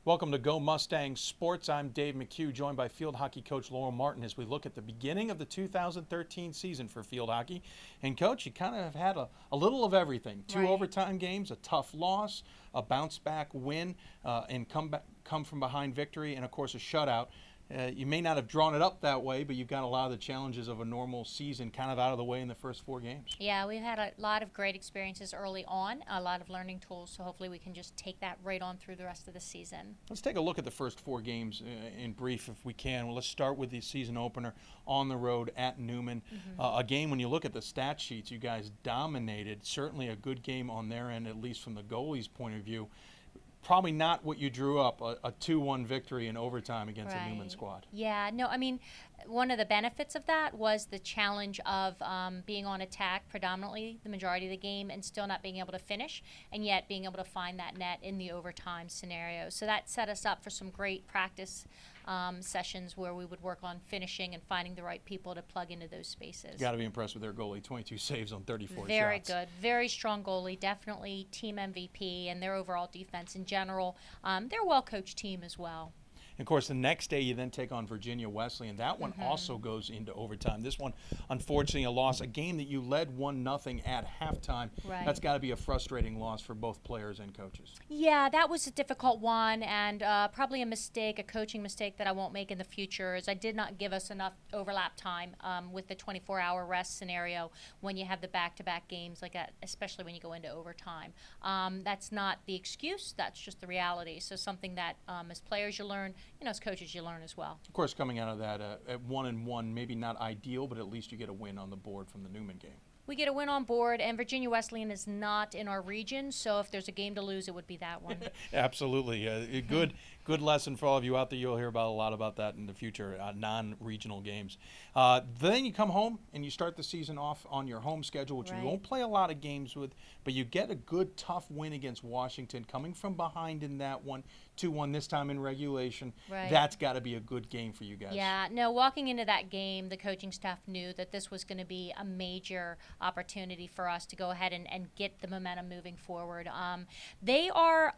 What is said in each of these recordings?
Welcome to Go Mustangs Sports. I'm Dave McHugh, joined by field hockey coach Laural Martin as we look at the beginning of the 2013 season for field hockey. And coach, you kind of have had a little of everything. Two overtime games, a tough loss, a bounce back win, and come from behind victory, and of course a shutout. You may not have drawn it up that way, but you've got a lot of the challenges of a normal season kind of out of the way in the first 4 games. Yeah, we've had a lot of great experiences early on, a lot of learning tools, so hopefully we can just take that right on through the rest of the season. Let's take a look at the first 4 games in brief if we can. Well, let's start with the season opener on the road at Newman. A game, when you look at the stat sheets, you guys dominated. Certainly a good game on their end, at least from the goalie's point of view. Probably not what you drew up, a 2-1 victory in overtime against a Newman squad. Yeah, no, I mean, one of the benefits of that was the challenge of being on attack predominantly the majority of the game and still not being able to finish, and yet being able to find that net in the overtime scenario. So that set us up for some great practice sessions where we would work on finishing and finding the right people to plug into those spaces. You got to be impressed with their goalie, 22 saves on 34 shots. Very good, very strong goalie, definitely team MVP, and their overall defense in general. They're a well-coached team as well. Of course, the next day you then take on Virginia Wesley, and that one also goes into overtime. This one, unfortunately, a loss. A game that you led 1-0 at halftime. That's got to be a frustrating loss for both players and coaches. Yeah, that was a difficult one, and probably a mistake, a coaching mistake that I won't make in the future, is I did not give us enough overlap time with the 24-hour rest scenario when you have the back-to-back games like that, especially when you go into overtime. That's not the excuse. That's just the reality. So something that as players you learn, as coaches you learn as well. Of course, coming out of that at 1-1, maybe not ideal, but at least you get a win on the board from the Newman game. We get a win on board, and Virginia Wesleyan is not in our region, so if there's a game to lose, it would be that one. Absolutely. A good lesson for all of you out there. You'll hear a lot about that in the future, non-regional games. Then you come home and you start the season off on your home schedule, which you won't play a lot of games with, but you get a good, tough win against Washington, coming from behind in that one, 2-1 this time in regulation. That's got to be a good game for you guys. Yeah, no, walking into that game, the coaching staff knew that this was going to be a major opportunity for us to go ahead and get the momentum moving forward. They are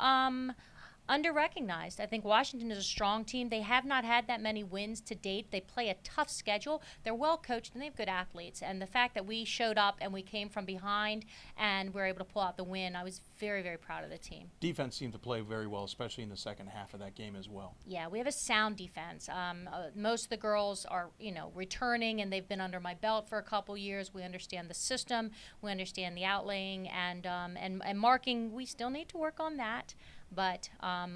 under-recognized. I think Washington is a strong team. They have not had that many wins to date. They play a tough schedule. They're well-coached, and they have good athletes. And the fact that we showed up and we came from behind and were able to pull out the win, I was very, very proud of the team. Defense seemed to play very well, especially in the second half of that game as well. Yeah, we have a sound defense. Most of the girls are, returning, and they've been under my belt for a couple years. We understand the system. We understand the outlaying and marking. We still need to work on that. But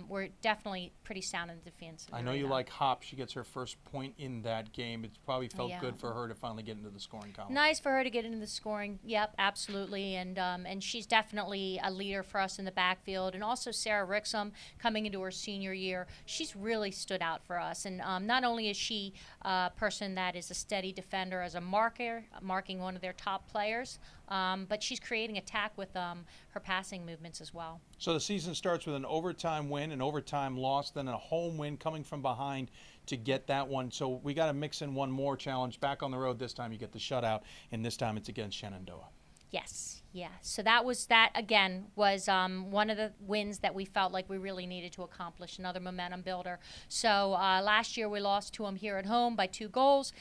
we're definitely pretty sound in the defense. I know you like Hop. She gets her first point in that game. It's probably felt good for her to finally get into the scoring column. Nice for her to get into the scoring. Yep, absolutely. And she's definitely a leader for us in the backfield. And also Sarah Rixum coming into her senior year. She's really stood out for us. And not only is she a person that is a steady defender as a marker, marking one of their top players, but she's creating attack with her passing movements as well. So the season starts with an overtime win, an overtime loss, then a home win coming from behind to get that one. So we got to mix in one more challenge. Back on the road this time you get the shutout, and this time it's against Shenandoah. Yes, yeah. So that was one of the wins that we felt like we really needed to accomplish, another momentum builder. So last year we lost to them here at home by 2 goals.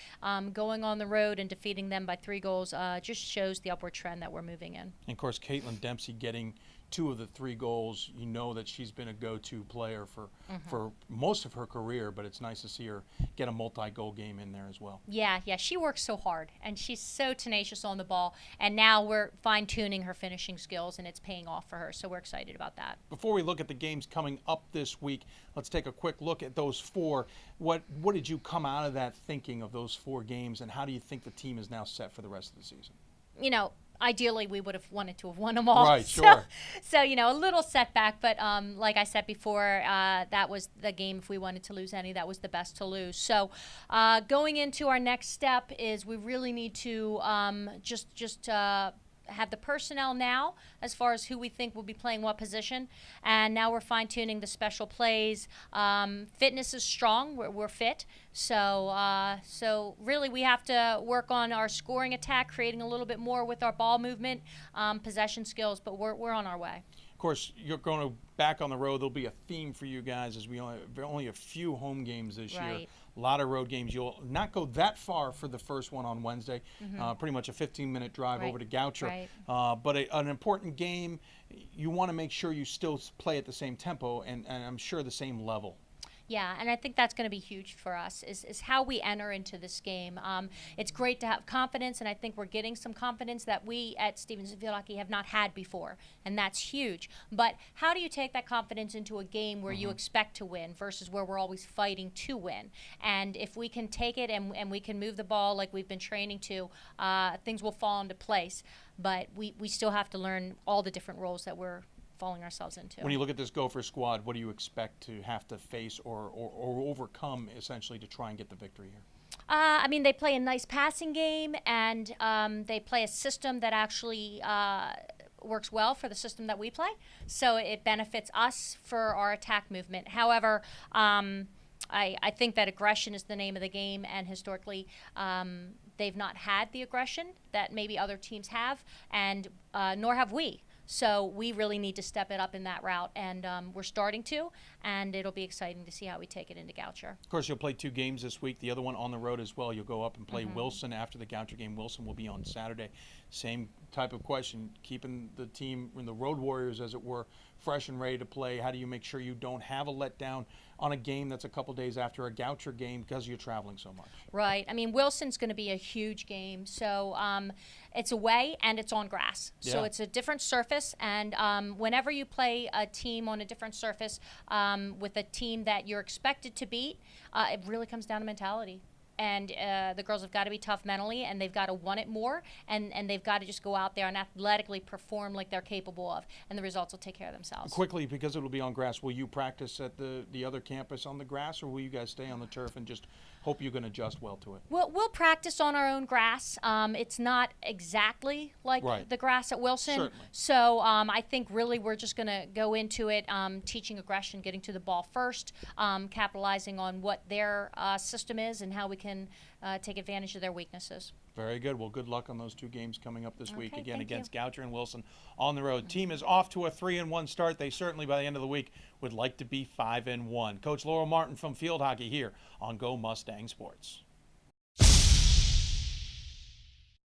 Going on the road and defeating them by 3 goals just shows the upward trend that we're moving in. And of course, Caitlin Dempsey getting 2 of the 3 goals. You know that she's been a go-to player for most of her career, but it's nice to see her get a multi-goal game in there as well. Yeah, she works so hard, and she's so tenacious on the ball, and now we're fine-tuning her finishing skills, and it's paying off for her, so we're excited about that. Before we look at the games coming up this week, let's take a quick look at those 4. What did you come out of that thinking of those 4 games, and how do you think the team is now set for the rest of the season? Ideally, we would have wanted to have won them all. Right, sure. So a little setback, but like I said before, that was the game. If we wanted to lose any, that was the best to lose. So going into our next step is we really need to just have the personnel now as far as who we think will be playing what position, and now we're fine-tuning the special plays. Fitness is strong. We're fit, so really we have to work on our scoring attack, creating a little bit more with our ball movement, possession skills, but we're on our way. course, you're going to back on the road. There'll be a theme for you guys as we only a few home games this year. A lot of road games. You'll not go that far for the first one on Wednesday. Pretty much a 15-minute drive over to Goucher. But an important game. You want to make sure you still play at the same tempo and I'm sure the same level. Yeah, and I think that's going to be huge for us is how we enter into this game. It's great to have confidence, and I think we're getting some confidence that we at Stevenson Field Hockey have not had before, and that's huge. But how do you take that confidence into a game where you expect to win versus where we're always fighting to win? And if we can take it and we can move the ball like we've been training to, things will fall into place. But we still have to learn all the different roles that we're falling ourselves into. When you look at this Gopher squad, what do you expect to have to face or overcome essentially to try and get the victory here? I mean, they play a nice passing game, and they play a system that actually works well for the system that we play. So it benefits us for our attack movement. However, I think that aggression is the name of the game, and historically they've not had the aggression that maybe other teams have, and nor have we. So we really need to step it up in that route, and we're starting to, and it'll be exciting to see how we take it into Goucher. Of course, you'll play 2 games this week, the other one on the road as well. You'll go up and play Wilson after the Goucher game. Wilson will be on Saturday. Same type of question, keeping the team, the Road Warriors, as it were, fresh and ready to play. How do you make sure you don't have a letdown on a game that's a couple days after a Goucher game because you're traveling so much? Right. I mean, Wilson's going to be a huge game. So it's away and it's on grass. Yeah. So it's a different surface. And whenever you play a team on a different surface with a team that you're expected to beat, it really comes down to mentality. And the girls have got to be tough mentally, and they've got to want it more, and they've got to just go out there and athletically perform like they're capable of, and the results will take care of themselves. Quickly, because it will be on grass, will you practice at the other campus on the grass, or will you guys stay on the turf and just hope you can adjust well to it? We'll practice on our own grass. It's not exactly like the grass at Wilson. Certainly. So I think really we're just going to go into it teaching aggression, getting to the ball first, capitalizing on what their system is and how we can take advantage of their weaknesses. Very good. Well, good luck on those 2 games coming up this week. Again, against you. Goucher and Wilson on the road. Team is off to a 3-1 start. They certainly, by the end of the week, would like to be 5-1. Coach Laural Martin from Field Hockey here on Go Mustang Sports.